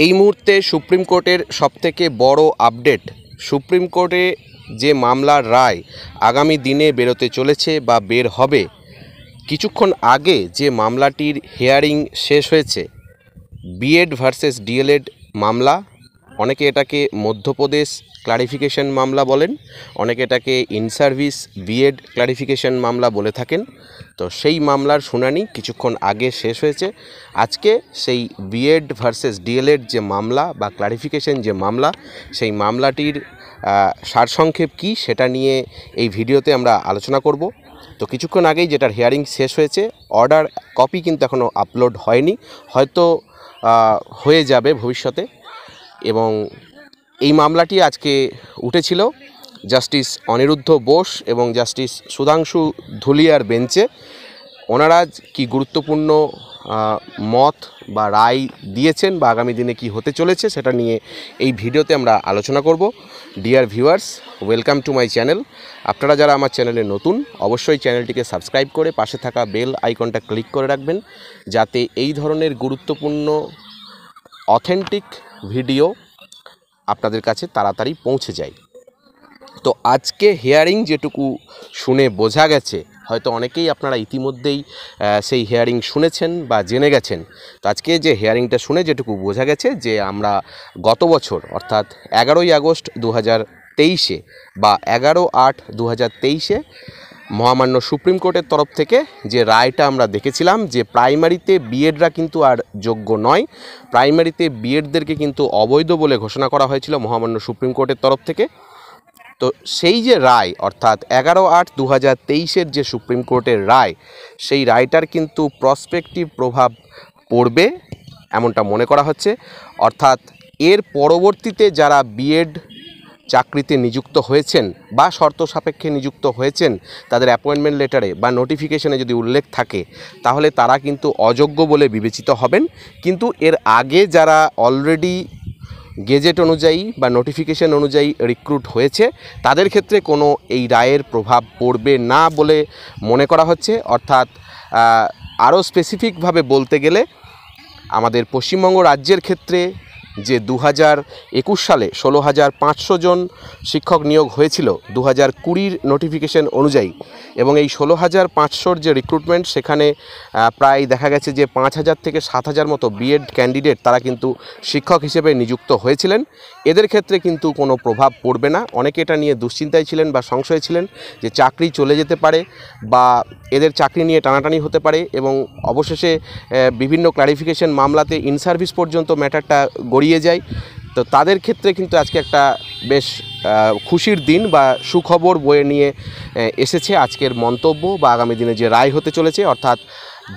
এই মুহূর্তে সুপ্রিম কোর্টের সবথেকে বড় আপডেট, সুপ্রিম কোর্টে যে মামলার রায় আগামী দিনে বেরোতে চলেছে বা বের হবে, কিছুক্ষণ আগে যে মামলাটির হিয়ারিং শেষ হয়েছে, বিএড ভার্সেস ডিএলএড মামলা। অনেকে এটাকে মধ্যপ্রদেশ ক্লারিফিকেশন মামলা বলেন, অনেকে এটাকে ইন সার্ভিস বিএড ক্লারিফিকেশন মামলা বলে থাকেন। তো সেই মামলার শুনানি কিছুক্ষণ আগে শেষ হয়েছে। আজকে সেই বিএড ভার্সেস ডিএলএড যে মামলা বা ক্লারিফিকেশন যে মামলা, সেই মামলাটির সারসংক্ষেপ কী সেটা নিয়ে এই ভিডিওতে আমরা আলোচনা করব। তো কিছুক্ষণ আগেই যেটার হিয়ারিং শেষ হয়েছে, অর্ডার কপি কিন্তু এখনও আপলোড হয়নি, হয়তো হয়ে যাবে ভবিষ্যতে। এবং এই মামলাটি আজকে উঠেছিল জাস্টিস অনিরুদ্ধ বোস এবং জাস্টিস সুধাংশু ধুলিয়ার বেঞ্চে। ওনারা কি গুরুত্বপূর্ণ মত বা রায় দিয়েছেন বা আগামী দিনে কি হতে চলেছে সেটা নিয়ে এই ভিডিওতে আমরা আলোচনা করব। Dear viewers, welcome to my channel. আপনারা যারা আমার চ্যানেলে নতুন, অবশ্যই চ্যানেলটিকে সাবস্ক্রাইব করে পাশে থাকা বেল আইকনটা ক্লিক করে রাখবেন, যাতে এই ধরনের গুরুত্বপূর্ণ অথেন্টিক ভিডিও আপনাদের কাছে তাড়াতাড়ি পৌঁছে যায়। তো আজকে হিয়ারিং যেটুকু শুনে বোঝা গেছে, হয়তো অনেকেই আপনারা ইতিমধ্যেই সেই হিয়ারিং শুনেছেন বা জেনে গেছেন। তো আজকে যে হিয়ারিংটা শুনে যেটুকু বোঝা গেছে যে আমরা গত বছর অর্থাৎ 11ই আগস্ট 2023 বা 11/8/2023 মহামান্য সুপ্রিম কোর্টের তরফ থেকে যে রায়টা আমরা দেখেছিলাম যে প্রাইমারিতে বিএডরা কিন্তু আর যোগ্য নয়, প্রাইমারিতে বিএডদেরকে কিন্তু অবৈধ বলে ঘোষণা করা হয়েছিল মহামান্য সুপ্রিম কোর্টের তরফ থেকে। তো সেই যে রায় অর্থাৎ 11/8/2023 যে সুপ্রিম কোর্টের রায়, সেই রায়টার কিন্তু প্রসপেক্টিভ প্রভাব পড়বে এমনটা মনে করা হচ্ছে। অর্থাৎ এর পরবর্তীতে যারা বিএড চাকরিতে নিযুক্ত হয়েছেন বা শর্ত সাপেক্ষে নিযুক্ত হয়েছেন, তাদের অ্যাপয়েন্টমেন্ট লেটারে বা নোটিফিকেশনে যদি উল্লেখ থাকে, তাহলে তারা কিন্তু অযোগ্য বলে বিবেচিত হবেন। কিন্তু এর আগে যারা অলরেডি গেজেট অনুযায়ী বা নোটিফিকেশন অনুযায়ী রিক্রুট হয়েছে, তাদের ক্ষেত্রে কোনো এই রায়ের প্রভাব পড়বে না বলে মনে করা হচ্ছে। অর্থাৎ আরও স্পেসিফিকভাবে বলতে গেলে আমাদের পশ্চিমবঙ্গ রাজ্যের ক্ষেত্রে যে 2021 সালে 16,500 জন শিক্ষক নিয়োগ হয়েছিল 2020 নোটিফিকেশন অনুযায়ী, এবং এই 16,500 যে রিক্রুটমেন্ট, সেখানে প্রায় দেখা গেছে যে 5,000 থেকে 7,000 মতো বিএড ক্যান্ডিডেট তারা কিন্তু শিক্ষক হিসেবে নিযুক্ত হয়েছিলেন। এদের ক্ষেত্রে কিন্তু কোনো প্রভাব পড়বে না। অনেকে এটা নিয়ে দুশ্চিন্তায় ছিলেন বা সংশয়ে ছিলেন যে চাকরি চলে যেতে পারে বা এদের চাকরি নিয়ে টানাটানি হতে পারে, এবং অবশেষে বিভিন্ন ক্লারিফিকেশন মামলাতে ইন সার্ভিস পর্যন্ত ম্যাটারটা গড়িয়ে যায়। তো তাদের ক্ষেত্রে কিন্তু আজকে একটা বেশ খুশির দিন বা সুখবর বয়ে নিয়ে এসেছে আজকের মন্তব্য বা আগামী দিনে যে রায় হতে চলেছে। অর্থাৎ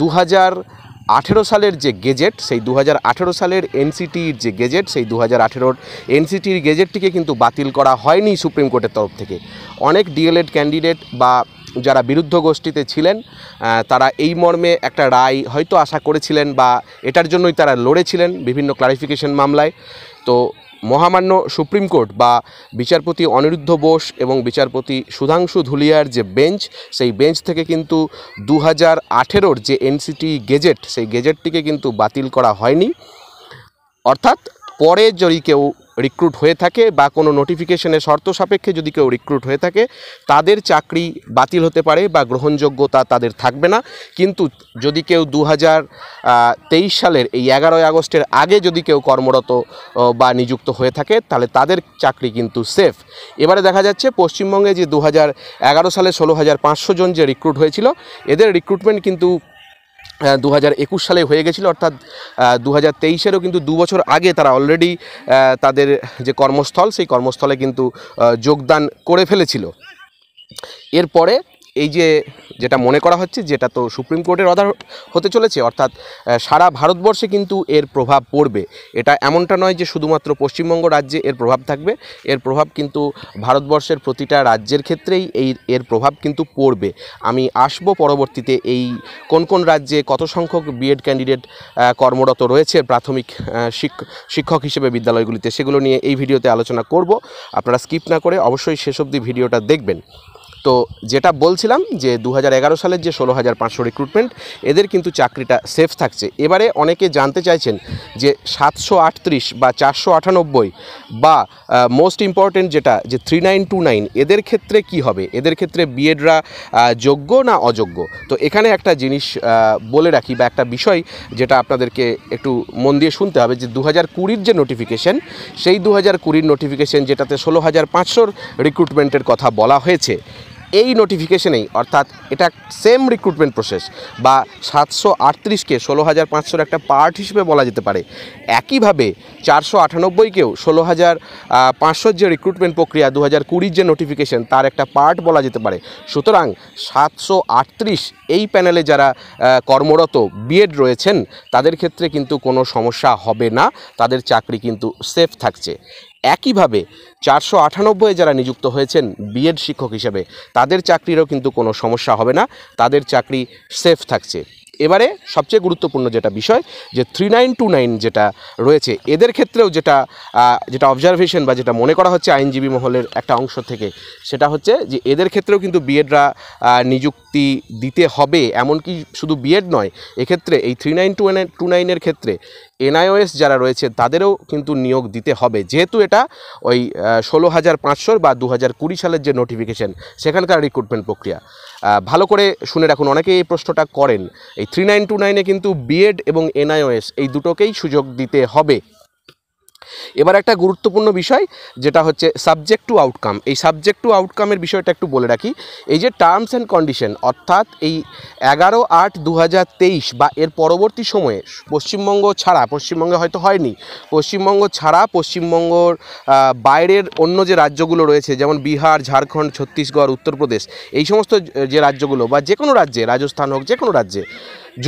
2018 সালের যে গেজেট, সেই 2018 সালের এনসিটির যে গেজেট, সেই 2018 এনসিটির গেজেটটিকে কিন্তু বাতিল করা হয়নি সুপ্রিম কোর্টের তরফ থেকে। অনেক ডিএলএড ক্যান্ডিডেট বা যারা বিরুদ্ধ গোষ্ঠীতে ছিলেন, তারা এই মর্মে একটা রায় হয়তো আশা করেছিলেন বা এটার জন্যই তারা লড়েছিলেন বিভিন্ন ক্লারিফিকেশন মামলায়। তো মহামান্য সুপ্রিম কোর্ট বা বিচারপতি অনিরুদ্ধ বোস এবং বিচারপতি সুধাংশু ধুলিয়ার যে বেঞ্চ, সেই বেঞ্চ থেকে কিন্তু 2018 যে এনসিটি গেজেট, সেই গেজেটটিকে কিন্তু বাতিল করা হয়নি। অর্থাৎ পরে যদি কেউ রিক্রুট হয়ে থাকে বা কোনো নোটিফিকেশনের শর্ত সাপেক্ষে যদি কেউ রিক্রুট হয়ে থাকে, তাদের চাকরি বাতিল হতে পারে বা গ্রহণযোগ্যতা তাদের থাকবে না। কিন্তু যদি কেউ 2023 সালের এই 11ই আগস্টের আগে যদি কেউ কর্মরত বা নিযুক্ত হয়ে থাকে, তাহলে তাদের চাকরি কিন্তু সেফ। এবারে দেখা যাচ্ছে পশ্চিমবঙ্গে যে 2011 সালে 16,500 জন যে রিক্রুট হয়েছিল, এদের রিক্রুটমেন্ট কিন্তু 2021 সালে হয়ে গেছিলো। অর্থাৎ 2023-এরও কিন্তু 2 বছর আগে তারা অলরেডি তাদের যে কর্মস্থল, সেই কর্মস্থলে কিন্তু যোগদান করে ফেলেছিল। এরপরে এই যেটা মনে করা হচ্ছে, যেটা তো সুপ্রিম কোর্টের অর্ডার হতে চলেছে, অর্থাৎ সারা ভারতবর্ষে কিন্তু এর প্রভাব পড়বে। এটা এমনটা নয় যে শুধুমাত্র পশ্চিমবঙ্গ রাজ্যে এর প্রভাব থাকবে, এর প্রভাব কিন্তু ভারতবর্ষের প্রতিটা রাজ্যের ক্ষেত্রেই এর প্রভাব কিন্তু পড়বে। আমি আসবো পরবর্তীতে এই কোন কোন রাজ্যে কত সংখ্যক বিএড ক্যান্ডিডেট কর্মরত রয়েছে প্রাথমিক শিক্ষক হিসেবে বিদ্যালয়গুলিতে, সেগুলো নিয়ে এই ভিডিওতে আলোচনা করব। আপনারা স্কিপ না করে অবশ্যই শেষ অবধি ভিডিওটা দেখবেন। তো যেটা বলছিলাম যে 2011 সালের যে 16,500 রিক্রুটমেন্ট, এদের কিন্তু চাকরিটা সেফ থাকছে। এবারে অনেকে জানতে চাইছেন যে 738 বা 498 বা মোস্ট ইম্পর্টেন্ট যেটা যে 3929 এদের ক্ষেত্রে কি হবে, এদের ক্ষেত্রে বিএডরা যোগ্য না অযোগ্য। তো এখানে একটা জিনিস বলে রাখি বা একটা বিষয় যেটা আপনাদেরকে একটু মন দিয়ে শুনতে হবে, যে 2020 যে নোটিফিকেশন, সেই 2020 নোটিফিকেশন যেটাতে 16,500 রিক্রুটমেন্টের কথা বলা হয়েছে, এই নোটিফিকেশনেই অর্থাৎ এটা সেম রিক্রুটমেন্ট প্রসেস বা 738কে 16,500 একটা পার্ট হিসেবে বলা যেতে পারে। একইভাবে 498কেও 16,500 যে রিক্রুটমেন্ট প্রক্রিয়া 2020 যে নোটিফিকেশন, তার একটা পার্ট বলা যেতে পারে। সুতরাং 738 এই প্যানেলে যারা কর্মরত বিএড রয়েছেন, তাদের ক্ষেত্রে কিন্তু কোনো সমস্যা হবে না, তাদের চাকরি কিন্তু সেফ থাকছে। একইভাবে 498 যারা নিযুক্ত হয়েছেন বিএড শিক্ষক হিসেবে, তাদের চাকরিরও কিন্তু কোনো সমস্যা হবে না, তাদের চাকরি সেফ থাকছে। এবারে সবচেয়ে গুরুত্বপূর্ণ যেটা বিষয়, যে 3929 যেটা রয়েছে, এদের ক্ষেত্রেও যেটা অবজারভেশন বা যেটা মনে করা হচ্ছে আইনজীবী মহলের একটা অংশ থেকে, সেটা হচ্ছে যে এদের ক্ষেত্রেও কিন্তু বিএডরা নিযুক্তি দিতে হবে। এমনকি শুধু বিএড নয়, এক্ষেত্রে এই 3929 ক্ষেত্রে এনআইওএস যারা রয়েছে তাদেরও কিন্তু নিয়োগ দিতে হবে, যেহেতু এটা ওই 16,500 বা 2020 সালের যে নোটিফিকেশন, সেখানকার রিক্রুটমেন্ট প্রক্রিয়া। ভালো করে শুনে রাখুন, অনেকে এই প্রশ্নটা করেন। এই 3929 কিন্তু বিএড এবং এনআইওএস এই দুটোকেই সুযোগ দিতে হবে। এবার একটা গুরুত্বপূর্ণ বিষয় যেটা হচ্ছে সাবজেক্ট টু আউটকাম। এই সাবজেক্ট টু আউটকামের বিষয়টা একটু বলে রাখি। এই যে টার্মস অ্যান্ড কন্ডিশন, অর্থাৎ এই 11/8/2023 বা এর পরবর্তী সময়ে পশ্চিমবঙ্গ ছাড়া, পশ্চিমবঙ্গে হয়তো হয়নি, পশ্চিমবঙ্গ ছাড়া পশ্চিমবঙ্গর বাইরের অন্য যে রাজ্যগুলো রয়েছে, যেমন বিহার, ঝাড়খণ্ড, ছত্তিশগড়, উত্তরপ্রদেশ, এই সমস্ত যে রাজ্যগুলো বা যে কোনো রাজ্যে, রাজস্থান হোক, যে কোনো রাজ্যে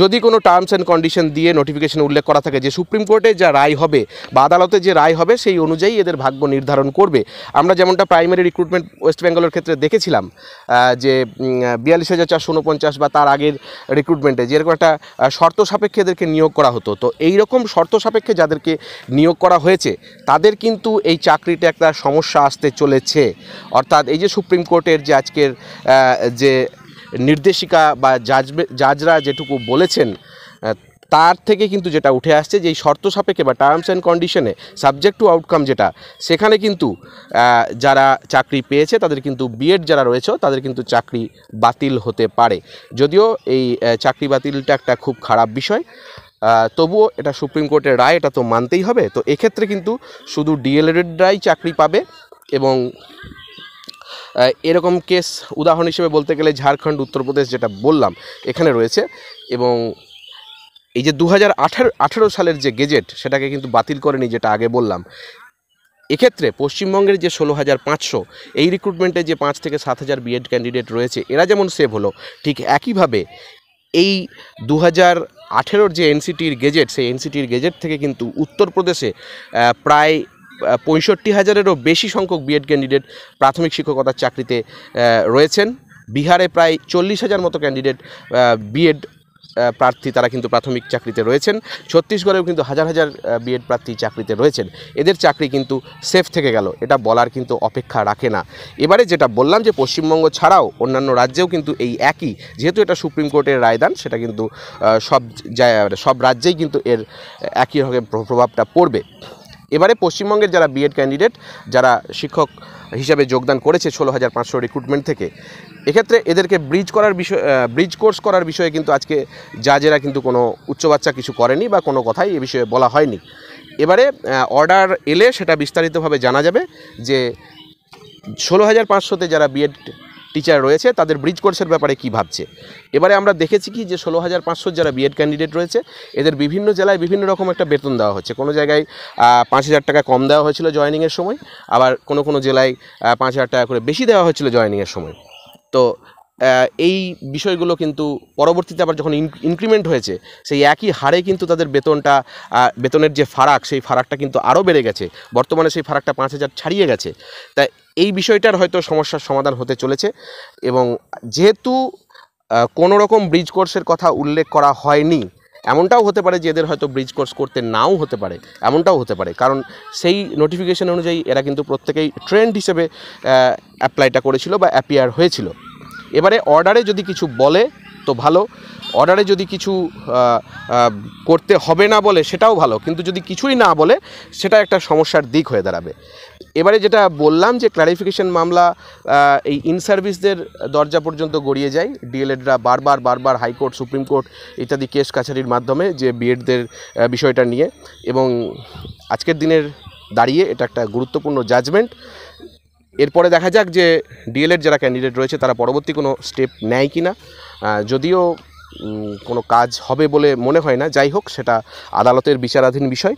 যদি কোনো টার্মস অ্যান্ড কন্ডিশন দিয়ে নোটিফিকেশনে উল্লেখ করা থাকে যে সুপ্রিম কোর্টে যা রায় হবে বা আদালতে যে রায় হবে, সেই অনুযায়ী এদের ভাগ্য নির্ধারণ করবে। আমরা যেমনটা প্রাইমারি রিক্রুটমেন্ট ওয়েস্ট বেঙ্গলের ক্ষেত্রে দেখেছিলাম, যে 42,449 বা তার আগের রিক্রুটমেন্টে যেরকম একটা শর্ত সাপেক্ষে এদেরকে নিয়োগ করা হতো। তো এই রকম শর্ত সাপেক্ষে যাদেরকে নিয়োগ করা হয়েছে, তাদের কিন্তু এই চাকরিতে একটা সমস্যা আসতে চলেছে। অর্থাৎ এই যে সুপ্রিম কোর্টের যে আজকের যে নির্দেশিকা বা জাজরা যেটুকু বলেছেন, তার থেকে কিন্তু যেটা উঠে আসছে যে এই শর্ত সাপেক্ষে বা টার্মস অ্যান্ড কন্ডিশনে সাবজেক্ট টু আউটকাম যেটা, সেখানে কিন্তু যারা চাকরি পেয়েছে তাদের কিন্তু বিএড যারা রয়েছে তাদের কিন্তু চাকরি বাতিল হতে পারে। যদিও এই চাকরি বাতিলটা একটা খুব খারাপ বিষয়, তবুও এটা সুপ্রিম কোর্টের রায়, এটা তো মানতেই হবে। তো এক্ষেত্রে কিন্তু শুধু ডিএলএডরাই চাকরি পাবে। এবং এরকম কেস উদাহরণ হিসেবে বলতে গেলে ঝাড়খণ্ড, উত্তরপ্রদেশ যেটা বললাম এখানে রয়েছে। এবং এই যে 2018 সালের যে গেজেট, সেটাকে কিন্তু বাতিল করেনি, যেটা আগে বললাম। এক্ষেত্রে পশ্চিমবঙ্গের যে 16,500 এই রিক্রুটমেন্টে যে 5 থেকে 7,000 বিএড ক্যান্ডিডেট রয়েছে, এরা যেমন সেভ হলো, ঠিক একইভাবে এই 2018 যে এনসিটির গেজেট, সেই এনসিটির গেজেট থেকে কিন্তু উত্তরপ্রদেশে প্রায় 65,000-এরও বেশি সংখ্যক বিএড ক্যান্ডিডেট প্রাথমিক শিক্ষকতার চাকরিতে রয়েছেন। বিহারে প্রায় 40,000 মতো ক্যান্ডিডেট বিএড প্রার্থী, তারা কিন্তু প্রাথমিক চাকরিতে রয়েছেন। ছত্তিশগড়েও কিন্তু হাজার হাজার বিএড প্রার্থী চাকরিতে রয়েছেন। এদের চাকরি কিন্তু সেফ থেকে গেল, এটা বলার কিন্তু অপেক্ষা রাখে না। এবারে যেটা বললাম যে পশ্চিমবঙ্গ ছাড়াও অন্যান্য রাজ্যেও কিন্তু এই একই, যেহেতু এটা সুপ্রিম কোর্টের রায়দান, সেটা কিন্তু সব রাজ্যেই কিন্তু এর একই রকম প্রভাবটা পড়বে। এবারে পশ্চিমবঙ্গের যারা বিএড ক্যান্ডিডেট, যারা শিক্ষক হিসাবে যোগদান করেছে 16,500 রিক্রুটমেন্ট থেকে, এক্ষেত্রে এদেরকে ব্রিজ কোর্স করার বিষয়ে কিন্তু আজকে জাজেরা কিন্তু কোনো উচ্চবাচ্চা কিছু করেনি বা কোনো কথাই এ বিষয়ে বলা হয়নি। এবারে অর্ডার এলে সেটা বিস্তারিতভাবে জানা যাবে যে 16,500-তে যারা বিএড টিচার রয়েছে তাদের ব্রিজ কোর্সের ব্যাপারে কী ভাবছে। এবারে আমরা দেখেছি কি যে 16,500 যারা বিএড ক্যান্ডিডেট রয়েছে, এদের বিভিন্ন জেলায় বিভিন্ন রকম একটা বেতন দেওয়া হচ্ছে। কোনো জায়গায় 5,000 টাকা কম দেওয়া হয়েছিল জয়েনিংয়ের সময়, আবার কোনো জেলায় 5,000 টাকা করে বেশি দেওয়া হয়েছিল জয়েনিংয়ের সময়। তো এই বিষয়গুলো কিন্তু পরবর্তীতে আবার যখন ইনক্রিমেন্ট হয়েছে, সেই একই হারে কিন্তু তাদের বেতনের যে ফারাক, সেই ফারাকটা কিন্তু আরও বেড়ে গেছে। বর্তমানে সেই ফারাকটা 5,000 ছাড়িয়ে গেছে। তাই এই বিষয়টার হয়তো সমস্যার সমাধান হতে চলেছে। এবং যেহেতু কোনো রকম ব্রিজ কোর্সের কথা উল্লেখ করা হয়নি, এমনটাও হতে পারে যে এদের হয়তো ব্রিজ কোর্স করতে নাও হতে পারে, এমনটাও হতে পারে, কারণ সেই নোটিফিকেশন অনুযায়ী এরা কিন্তু প্রত্যেকেই ট্রেন্ড হিসেবে অ্যাপ্লাইটা করেছিল বা অ্যাপিয়ার হয়েছিল। এবারে অর্ডারে যদি কিছু বলে তো ভালো, অর্ডারে যদি কিছু করতে হবে না বলে সেটাও ভালো, কিন্তু যদি কিছুই না বলে সেটা একটা সমস্যার দিক হয়ে দাঁড়াবে। এবারে যেটা বললাম যে ক্ল্যারিফিকেশন মামলা এই ইন সার্ভিসদের দরজা পর্যন্ত গড়িয়ে যায়, ডিএলএডরা বারবার হাইকোর্ট, সুপ্রিম কোর্ট ইত্যাদি কেস কাছারির মাধ্যমে যে বিএডদের বিষয়টা নিয়ে, এবং আজকের দিনের দাঁড়িয়ে এটা একটা গুরুত্বপূর্ণ জাজমেন্ট। এরপরে দেখা যাক যে ডিএলএড যারা ক্যান্ডিডেট রয়েছে তারা পরবর্তী কোনো স্টেপ নেয় কি না। যদিও কোনো কাজ হবে বলে মনে হয় না, যাই হোক সেটা আদালতের বিচারাধীন বিষয়।